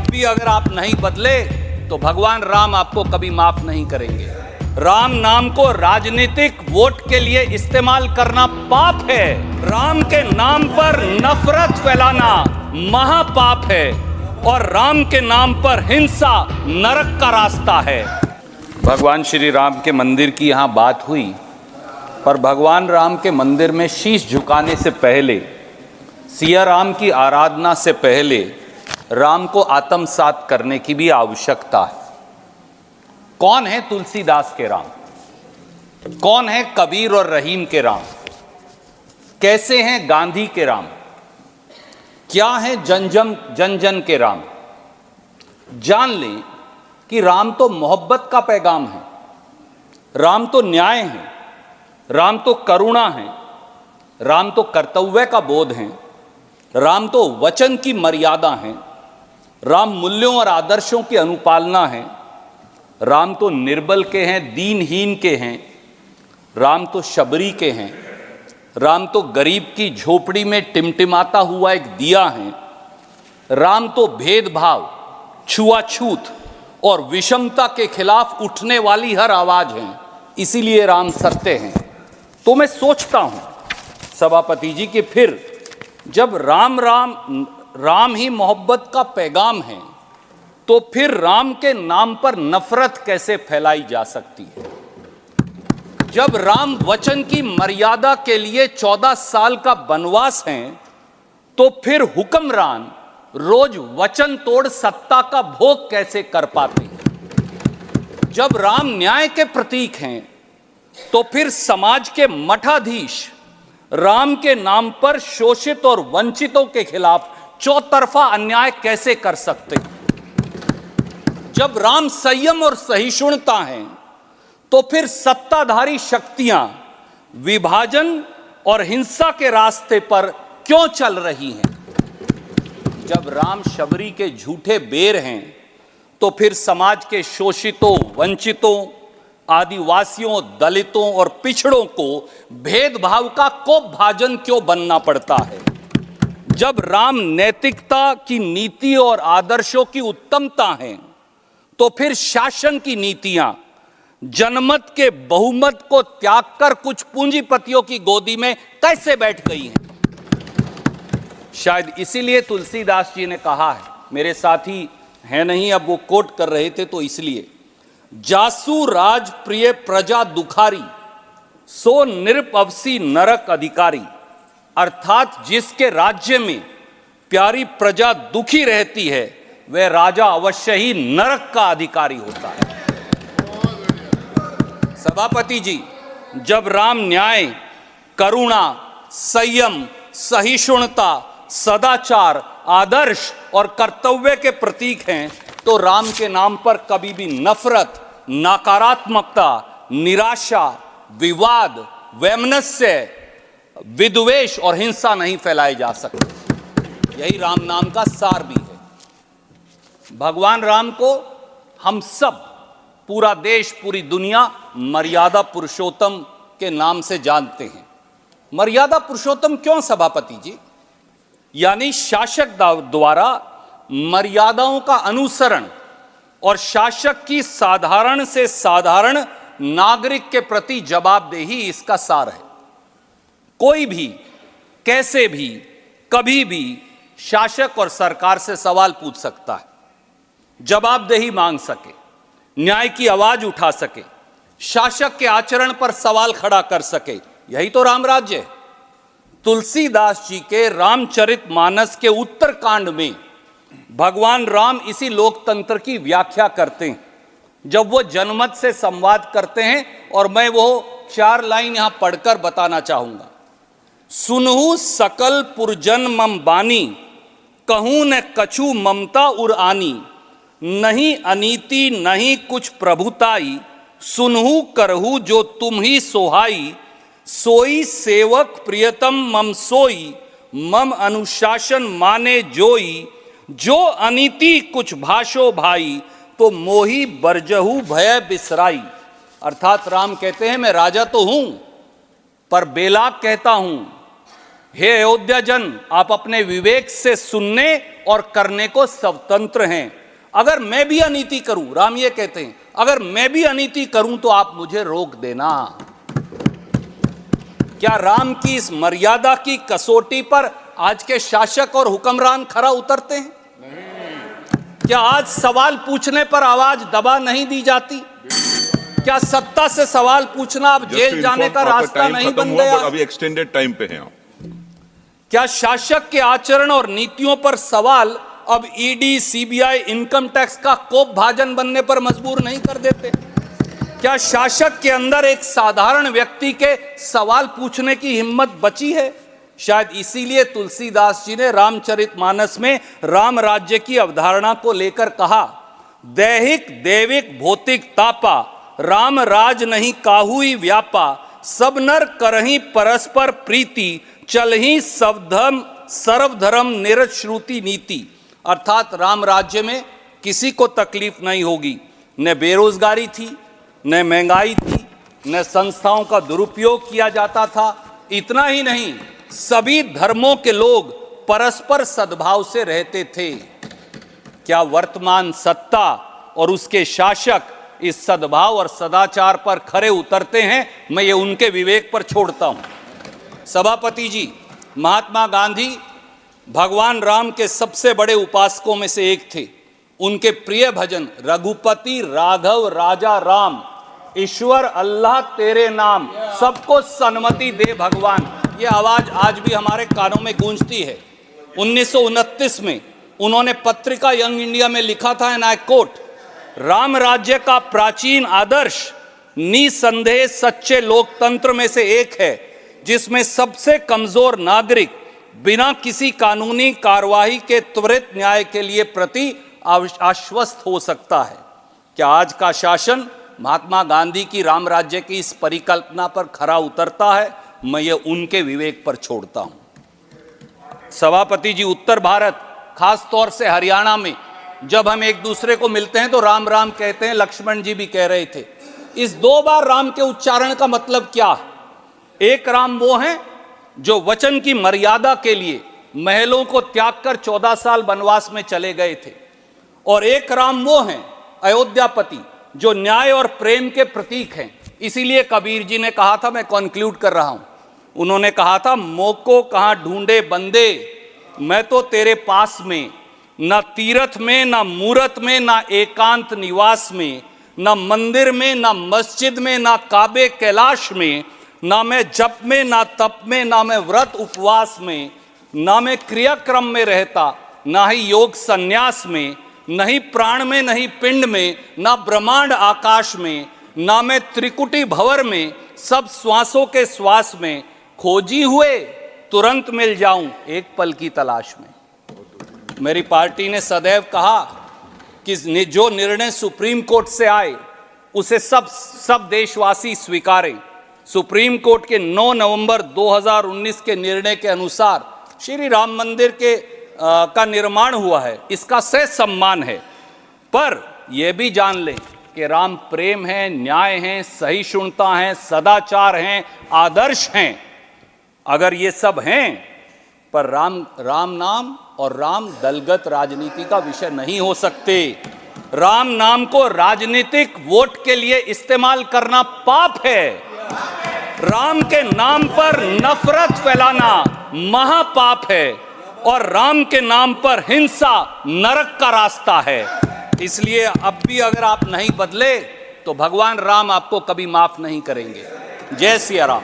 अब भी अगर आप नहीं बदले तो भगवान राम आपको कभी माफ नहीं करेंगे। राम नाम को राजनीतिक वोट के लिए इस्तेमाल करना पाप है। राम के नाम पर नफरत फैलाना महापाप है और राम के नाम पर हिंसा नरक का रास्ता है। भगवान श्री राम के मंदिर की यहाँ बात हुई, पर भगवान राम के मंदिर में शीश झुकाने से पहले, सिया राम की आराधना से पहले राम को आत्मसात करने की भी आवश्यकता है। कौन है तुलसीदास के राम? कौन है कबीर और रहीम के राम? कैसे हैं गांधी के राम? क्या है जन जन के राम? जान लें कि राम तो मोहब्बत का पैगाम है, राम तो न्याय है, राम तो करुणा है, राम तो कर्तव्य का बोध है, राम तो वचन की मर्यादा है, राम मूल्यों और आदर्शों की अनुपालना है, राम तो निर्बल के हैं, दीनहीन के हैं, राम तो शबरी के हैं, राम तो गरीब की झोपड़ी में टिमटिमाता हुआ एक दिया है, राम तो भेदभाव, छुआछूत और विषमता के खिलाफ उठने वाली हर आवाज है। इसीलिए राम सत्य हैं। तो मैं सोचता हूं सभापति जी कि फिर जब राम ही मोहब्बत का पैगाम है, तो फिर राम के नाम पर नफरत कैसे फैलाई जा सकती है? जब राम वचन की मर्यादा के लिए 14 साल का वनवास है, तो फिर हुक्मरान रोज वचन तोड़ सत्ता का भोग कैसे कर पाते हैं? जब राम न्याय के प्रतीक हैं, तो फिर समाज के मठाधीश राम के नाम पर शोषित और वंचितों के खिलाफ चौतरफा अन्याय कैसे कर सकते हैं? जब राम संयम और सहिष्णुता हैं, तो फिर सत्ताधारी शक्तियां विभाजन और हिंसा के रास्ते पर क्यों चल रही हैं? जब राम शबरी के झूठे बेर हैं, तो फिर समाज के शोषितों, वंचितों, आदिवासियों, दलितों और पिछड़ों को भेदभाव का कोप भाजन क्यों बनना पड़ता है? जब राम नैतिकता की नीति और आदर्शों की उत्तमता है, तो फिर शासन की नीतियां जनमत के बहुमत को त्याग कर कुछ पूंजीपतियों की गोदी में कैसे बैठ गई हैं? शायद इसीलिए तुलसीदास जी ने कहा है, मेरे साथी हैं नहीं, अब वो कोट कर रहे थे तो इसलिए, जासु राज प्रिय प्रजा दुखारी, सो निरपवसी नरक अधिकारी। अर्थात जिसके राज्य में प्यारी प्रजा दुखी रहती है, वह राजा अवश्य ही नरक का अधिकारी होता है। सभापति जी, जब राम न्याय, करुणा, संयम, सहिष्णुता, सदाचार, आदर्श और कर्तव्य के प्रतीक हैं, तो राम के नाम पर कभी भी नफरत, नकारात्मकता, निराशा, विवाद, वैमनस्य, विद्वेष और हिंसा नहीं फैलाए जा सकते। यही राम नाम का सार भी है। भगवान राम को हम सब, पूरा देश, पूरी दुनिया मर्यादा पुरुषोत्तम के नाम से जानते हैं। मर्यादा पुरुषोत्तम क्यों सभापति जी? यानी शासक द्वारा मर्यादाओं का अनुसरण और शासक की साधारण से साधारण नागरिक के प्रति जवाबदेही इसका सार है। कोई भी, कैसे भी, कभी भी शासक और सरकार से सवाल पूछ सकता है, जवाबदेही मांग सके, न्याय की आवाज उठा सके, शासक के आचरण पर सवाल खड़ा कर सके। यही तो राम राज्य है। तुलसीदास जी के रामचरितमानस के उत्तरकांड में भगवान राम इसी लोकतंत्र की व्याख्या करते हैं, जब वो जनमत से संवाद करते हैं, और मैं वो 4 लाइन यहां पढ़कर बताना चाहूंगा। सुनहु सकल पुरजन मम बानी, कहूं न कछु ममता उर आनी, नहीं अनीति नहीं कुछ प्रभुताई, सुनहु करहु जो तुम ही सोहाई, सोई सेवक प्रियतम मम सोई, मम अनुशासन माने जोई, जो अनीति कुछ भाषो भाई, तो मोही बरजहु भय बिसराई। अर्थात राम कहते हैं, मैं राजा तो हूं, पर बेलाग कहता हूं हे अयोध्या जन, आप अपने विवेक से सुनने और करने को स्वतंत्र हैं। अगर मैं भी अनीति करूं, राम ये कहते हैं, अगर मैं भी अनीति करूं तो आप मुझे रोक देना। क्या राम की इस मर्यादा की कसौटी पर आज के शासक और हुक्मरान खरा उतरते हैं? क्या आज सवाल पूछने पर आवाज दबा नहीं दी जाती? क्या सत्ता से सवाल पूछना अब जेल जाने का रास्ता नहीं बन गया? अभी एक्सटेंडेड टाइम पे हैं आप। क्या शासक के आचरण और नीतियों पर सवाल अब ईडी, सीबीआई, इनकम टैक्स का कोप भाजन बनने पर मजबूर नहीं कर देते? क्या शासक के अंदर एक साधारण व्यक्ति के सवाल पूछने की हिम्मत बची है? शायद इसीलिए तुलसीदास जी ने रामचरितमानस में राम राज्य की अवधारणा को लेकर कहा, दैहिक देविक भौतिक तापा, राम राज नहीं काहुई व्यापा, सब नर करही परस्पर प्रीति, चलही सर्वधर्म निरश्रुति नीति। अर्थात राम राज्य में किसी को तकलीफ नहीं होगी, न बेरोजगारी थी, न महंगाई थी, न संस्थाओं का दुरुपयोग किया जाता था। इतना ही नहीं, सभी धर्मों के लोग परस्पर सद्भाव से रहते थे। क्या वर्तमान सत्ता और उसके शासक इस सद्भाव और सदाचार पर खरे उतरते हैं? मैं ये उनके विवेक पर छोड़ता हूं। सभापति जी, महात्मा गांधी भगवान राम के सबसे बड़े उपासकों में से एक थे। उनके प्रिय भजन रघुपति राघव राजा राम, ईश्वर अल्लाह तेरे नाम, सबको सन्मति दे भगवान, ये आवाज आज भी हमारे कानों में गूंजती है। 1929 में उन्होंने पत्रिका यंग इंडिया में लिखा था, एंड आई कोट, राम राज्य का प्राचीन आदर्श निसंदेह सच्चे लोकतंत्र में से एक है, जिसमें सबसे कमजोर नागरिक बिना किसी कानूनी कार्यवाही के त्वरित न्याय के लिए प्रति आश्वस्त हो सकता है। क्या आज का शासन महात्मा गांधी की राम राज्य की इस परिकल्पना पर खरा उतरता है? मैं ये उनके विवेक पर छोड़ता हूं। सभापति जी, उत्तर भारत, खास तौर से हरियाणा में जब हम एक दूसरे को मिलते हैं तो राम राम कहते हैं। लक्ष्मण जी भी कह रहे थे। इस 2 बार राम के उच्चारण का मतलब क्या है? एक राम वो हैं जो वचन की मर्यादा के लिए महलों को त्याग कर 14 साल वनवास में चले गए थे, और एक राम वो हैं अयोध्यापति जो न्याय और प्रेम के प्रतीक हैं। इसीलिए कबीर जी ने कहा था, मैं कॉन्क्लूड कर रहा हूं, उन्होंने कहा था, मोको कहां ढूंढे बंदे, मैं तो तेरे पास में, न तीर्थ में, न मूरत में, न एकांत निवास में, न मंदिर में, न मस्जिद में, न काबे कैलाश में, ना मैं जप में, ना तप में, ना मैं व्रत उपवास में, ना मैं क्रियाक्रम में रहता, ना ही योग संन्यास में, नहीं प्राण में, नहीं पिंड में, ना ब्रह्मांड आकाश में, ना मैं त्रिकुटी भंवर में, सब श्वासों के श्वास में, खोजी हुए तुरंत मिल जाऊं एक पल की तलाश में। मेरी पार्टी ने सदैव कहा कि जो निर्णय सुप्रीम कोर्ट से आए उसे सब देशवासी स्वीकारें। सुप्रीम कोर्ट के 9 नवंबर 2019 के निर्णय के अनुसार श्री राम मंदिर का निर्माण हुआ है, इसका सह सम्मान है। पर यह भी जान लें कि राम प्रेम है, न्याय है, सहिष्णुता है, सदाचार हैं, आदर्श हैं। अगर ये सब हैं, पर राम नाम और राम दलगत राजनीति का विषय नहीं हो सकते। राम नाम को राजनीतिक वोट के लिए इस्तेमाल करना पाप है। राम के नाम पर नफरत फैलाना महापाप है, और राम के नाम पर हिंसा नरक का रास्ता है। इसलिए अब भी अगर आप नहीं बदले तो भगवान राम आपको कभी माफ नहीं करेंगे। जय सिया राम।